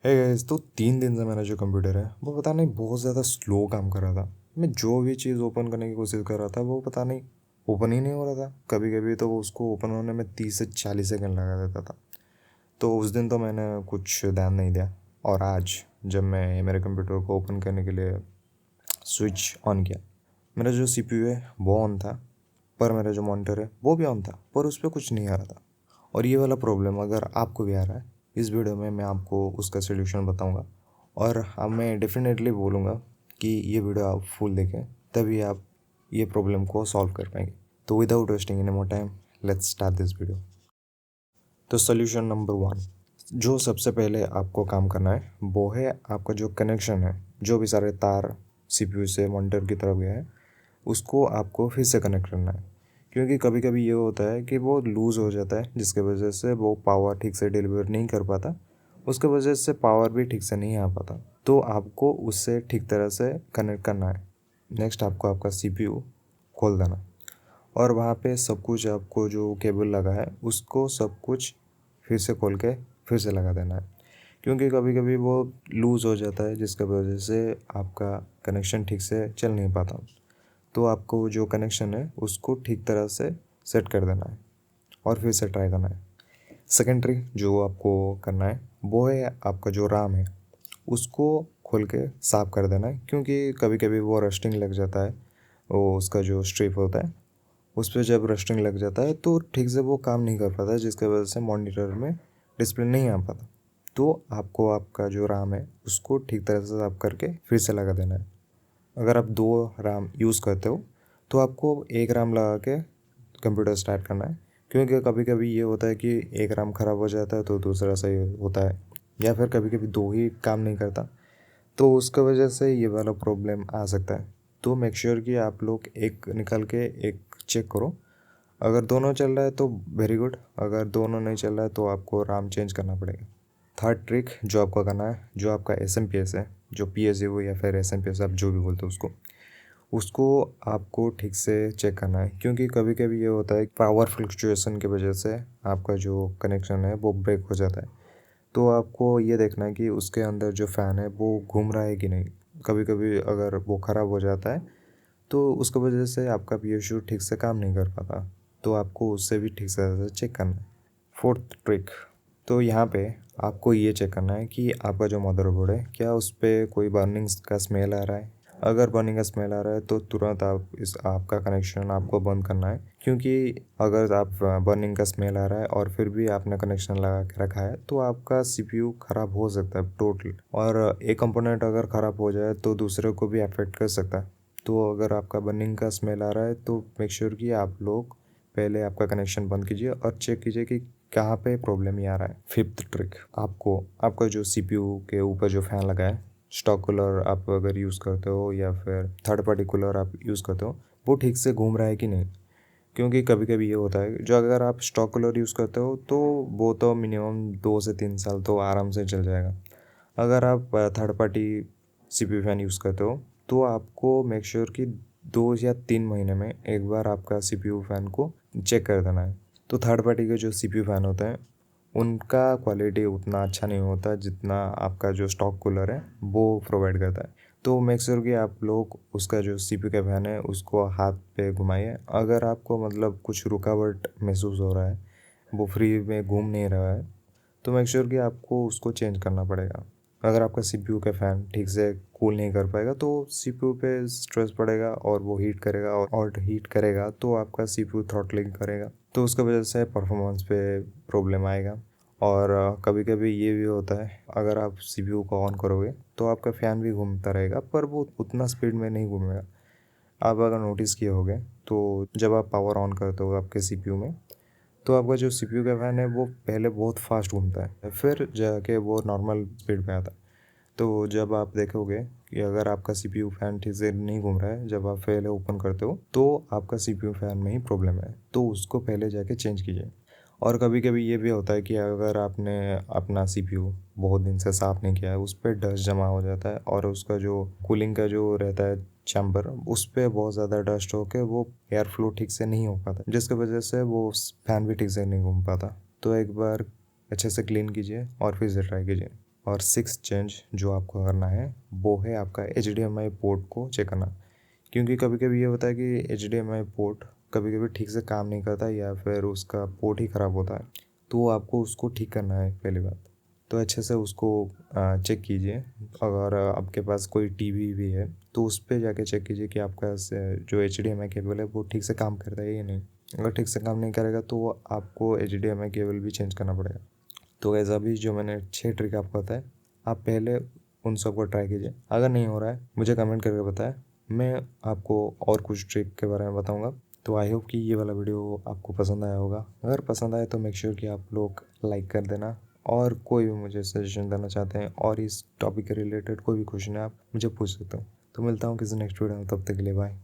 है गाइस, तो 3 दिन से मेरा जो कंप्यूटर है वो पता नहीं बहुत ज़्यादा स्लो काम कर रहा था। मैं जो भी चीज़ ओपन करने की कोशिश कर रहा था वो पता नहीं ओपन ही नहीं हो रहा था। कभी कभी तो वो उसको ओपन होने में 30 से 40 सेकंड लगा देता था। तो उस दिन तो मैंने कुछ ध्यान नहीं दिया। और आज जब मैं मेरे कंप्यूटर को ओपन करने के लिए स्विच ऑन किया, मेरा जो सीपीयू है वो ऑन था, पर मेरा जो मॉनिटर है वो भी ऑन था, पर उस पर कुछ नहीं आ रहा था। और ये वाला प्रॉब्लम अगर आपको भी आ रहा है, इस वीडियो में मैं आपको उसका सोल्यूशन बताऊंगा। और अब मैं डेफिनेटली बोलूँगा कि ये वीडियो आप फुल देखें, तभी आप ये प्रॉब्लम को सॉल्व कर पाएंगे। तो without wasting any more time, let's start this video. तो सोल्यूशन नंबर 1, जो सबसे पहले आपको काम करना है वो है आपका जो कनेक्शन है, जो भी सारे तार सीपीयू से मॉनिटर की तरफ गए हैं उसको आपको फिर से कनेक्ट करना है। क्योंकि कभी कभी ये होता है कि वो लूज़ हो जाता है, जिसके वजह से वो पावर ठीक से डिलीवर नहीं कर पाता, उसके वजह से पावर भी ठीक से नहीं आ पाता। तो आपको उससे ठीक तरह से कनेक्ट करना है। नेक्स्ट आपको आपका सीपीयू खोल देना, और वहाँ पे सब कुछ आपको जो केबल लगा है उसको सब कुछ फिर से खोल के फिर से लगा देना है। क्योंकि कभी कभी वो लूज़ हो जाता है, जिसके वजह से आपका कनेक्शन ठीक से चल नहीं पाता। तो आपको जो कनेक्शन है उसको ठीक तरह से सेट कर देना है और फिर से ट्राई करना है। सेकेंडरी जो आपको करना है वो है आपका जो राम है उसको खोल के साफ़ कर देना है। क्योंकि कभी कभी वो रस्टिंग लग जाता है, वो उसका जो स्ट्रिप होता है उस पर जब रस्टिंग लग जाता है तो ठीक से वो काम नहीं कर पाता, जिसके वजह से मॉनिटर में डिस्प्ले नहीं आ पाता। तो आपको आपका जो राम है उसको ठीक तरह से साफ करके फिर से लगा देना है। अगर आप 2 RAM यूज़ करते हो तो आपको 1 RAM लगा के कंप्यूटर स्टार्ट करना है। क्योंकि कभी कभी ये होता है कि 1 RAM ख़राब हो जाता है तो दूसरा सही होता है, या फिर कभी कभी दो ही काम नहीं करता, तो उसका वजह से ये वाला प्रॉब्लम आ सकता है। तो मेक श्योर कि आप लोग एक निकाल के एक चेक करो। अगर दोनों चल रहा है तो वेरी गुड, अगर दोनों नहीं चल रहा है तो आपको राम चेंज करना पड़ेगा। थर्ड ट्रिक जो आपको करना है, जो आपका एस है, जो PSU या फिर एस आप जो भी बोलते हो उसको आपको ठीक से चेक करना है। क्योंकि कभी कभी ये होता है पावर फ्लक्चुएशन की वजह से आपका जो कनेक्शन है वो ब्रेक हो जाता है। तो आपको ये देखना है कि उसके अंदर जो फ़ैन है वो घूम रहा है कि नहीं। कभी कभी अगर वो ख़राब हो जाता है तो उसकी वजह से आपका PSU ठीक से काम नहीं कर पाता, तो आपको उससे भी ठीक से चेक करना है। फोर्थ ट्रिक, तो यहाँ पे आपको ये चेक करना है कि आपका जो मदरबोर्ड है क्या उस पर कोई बर्निंग का स्मेल आ रहा है। अगर बर्निंग का स्मेल आ रहा है तो तुरंत आप इस आपका कनेक्शन आपको बंद करना है। क्योंकि अगर आप बर्निंग का स्मेल आ रहा है और फिर भी आपने कनेक्शन लगा के रखा है तो आपका CPU ख़राब हो सकता है टोटल। और एक कंपोनेंट अगर ख़राब हो जाए तो दूसरे को भी अफेक्ट कर सकता है। तो अगर आपका बर्निंग का स्मेल आ रहा है तो मेक श्योर कि आप लोग पहले आपका कनेक्शन बंद कीजिए और चेक कीजिए कि कहाँ पे प्रॉब्लम ये आ रहा है। फिफ्थ ट्रिक, आपको आपका जो CPU के ऊपर जो फ़ैन लगा है, स्टॉक कूलर आप अगर यूज़ करते हो या फिर थर्ड पार्टी कूलर आप यूज़ करते हो, वो ठीक से घूम रहा है कि नहीं। क्योंकि कभी कभी ये होता है जो अगर आप स्टॉक कूलर यूज़ करते हो तो वो तो मिनिमम 2 से 3 साल तो आराम से चल जाएगा। अगर आप third party CPU fan use करते हो तो आपको मेक श्योर कि 2 या 3 महीने में एक बार आपका CPU फ़ैन को चेक कर देना है। तो थर्ड पार्टी के जो CPU फ़ैन होते हैं उनका क्वालिटी उतना अच्छा नहीं होता जितना आपका जो स्टॉक कूलर है वो प्रोवाइड करता है। तो मेक श्योर कि आप लोग उसका जो CPU का फ़ैन है उसको हाथ पे घुमाइए। अगर आपको मतलब कुछ रुकावट महसूस हो रहा है, वो फ्री में घूम नहीं रहा है, तो मेक श्योर कि आपको उसको चेंज करना पड़ेगा। अगर आपका CPU का फ़ैन ठीक से कूल नहीं कर पाएगा तो CPU पे स्ट्रेस पड़ेगा और वो हीट करेगा, और हीट करेगा तो आपका CPU थ्रॉटलिंग करेगा, तो उसकी वजह से परफॉर्मेंस पे प्रॉब्लम आएगा। और कभी कभी ये भी होता है अगर आप CPU को ऑन करोगे तो आपका फ़ैन भी घूमता रहेगा, पर वो उतना स्पीड में नहीं घूमेगा। आप अगर नोटिस किए होगे तो जब आप पावर ऑन करते हो आपके CPU में, तो आपका जो CPU का फ़ैन है वो पहले बहुत फास्ट घूमता है, फिर जाके वो नॉर्मल स्पीड पे आता है। तो जब आप देखोगे कि अगर आपका CPU फ़ैन ठीक से नहीं घूम रहा है जब आप पहले ओपन करते हो, तो आपका CPU फ़ैन में ही प्रॉब्लम है, तो उसको पहले जाके चेंज कीजिए। और कभी कभी ये भी होता है कि अगर आपने अपना CPU बहुत दिन से साफ़ नहीं किया है, उस पर डस्ट जमा हो जाता है और उसका जो कूलिंग का जो रहता है चैम्बर, उस पर बहुत ज़्यादा डस्ट होकर वो एयर फ्लो ठीक से नहीं हो पाता, जिसकी वजह से वो फ़ैन भी ठीक से नहीं घूम पाता। तो एक बार अच्छे से क्लीन कीजिए और फिर से ट्राई कीजिए। और सिक्स चेंज जो आपको करना है वो है आपका HDMI पोर्ट को चेक करना। क्योंकि कभी कभी ये होता है कि HDMI पोर्ट कभी कभी ठीक से काम नहीं करता या फिर उसका पोर्ट ही ख़राब होता है, तो आपको उसको ठीक करना है पहली बात। तो अच्छे से उसको चेक कीजिए। अगर आपके पास कोई टीवी भी है तो उस पर जाके चेक कीजिए कि आपका जो HDMI केबल है वो ठीक से काम करता है या नहीं। अगर ठीक से काम नहीं करेगा तो आपको HDMI केबल भी चेंज करना पड़ेगा। तो ऐसा भी जो मैंने 6 ट्रिक आपको बताया, आप पहले उन सबको ट्राई कीजिए। अगर नहीं हो रहा है मुझे कमेंट करके बताएं, मैं आपको और कुछ ट्रिक के बारे में बताऊंगा। तो आई होप कि ये वाला वीडियो आपको पसंद आया होगा। अगर पसंद आए तो मेक श्योर कि आप लोग लाइक कर देना। और कोई भी मुझे सजेशन देना चाहते हैं और इस टॉपिक के रिलेटेड कोई भी क्वेश्चन है आप मुझे पूछ सकते हो। तो मिलता हूँ किसी नेक्स्ट वीडियो में, तब तक के लिए बाय।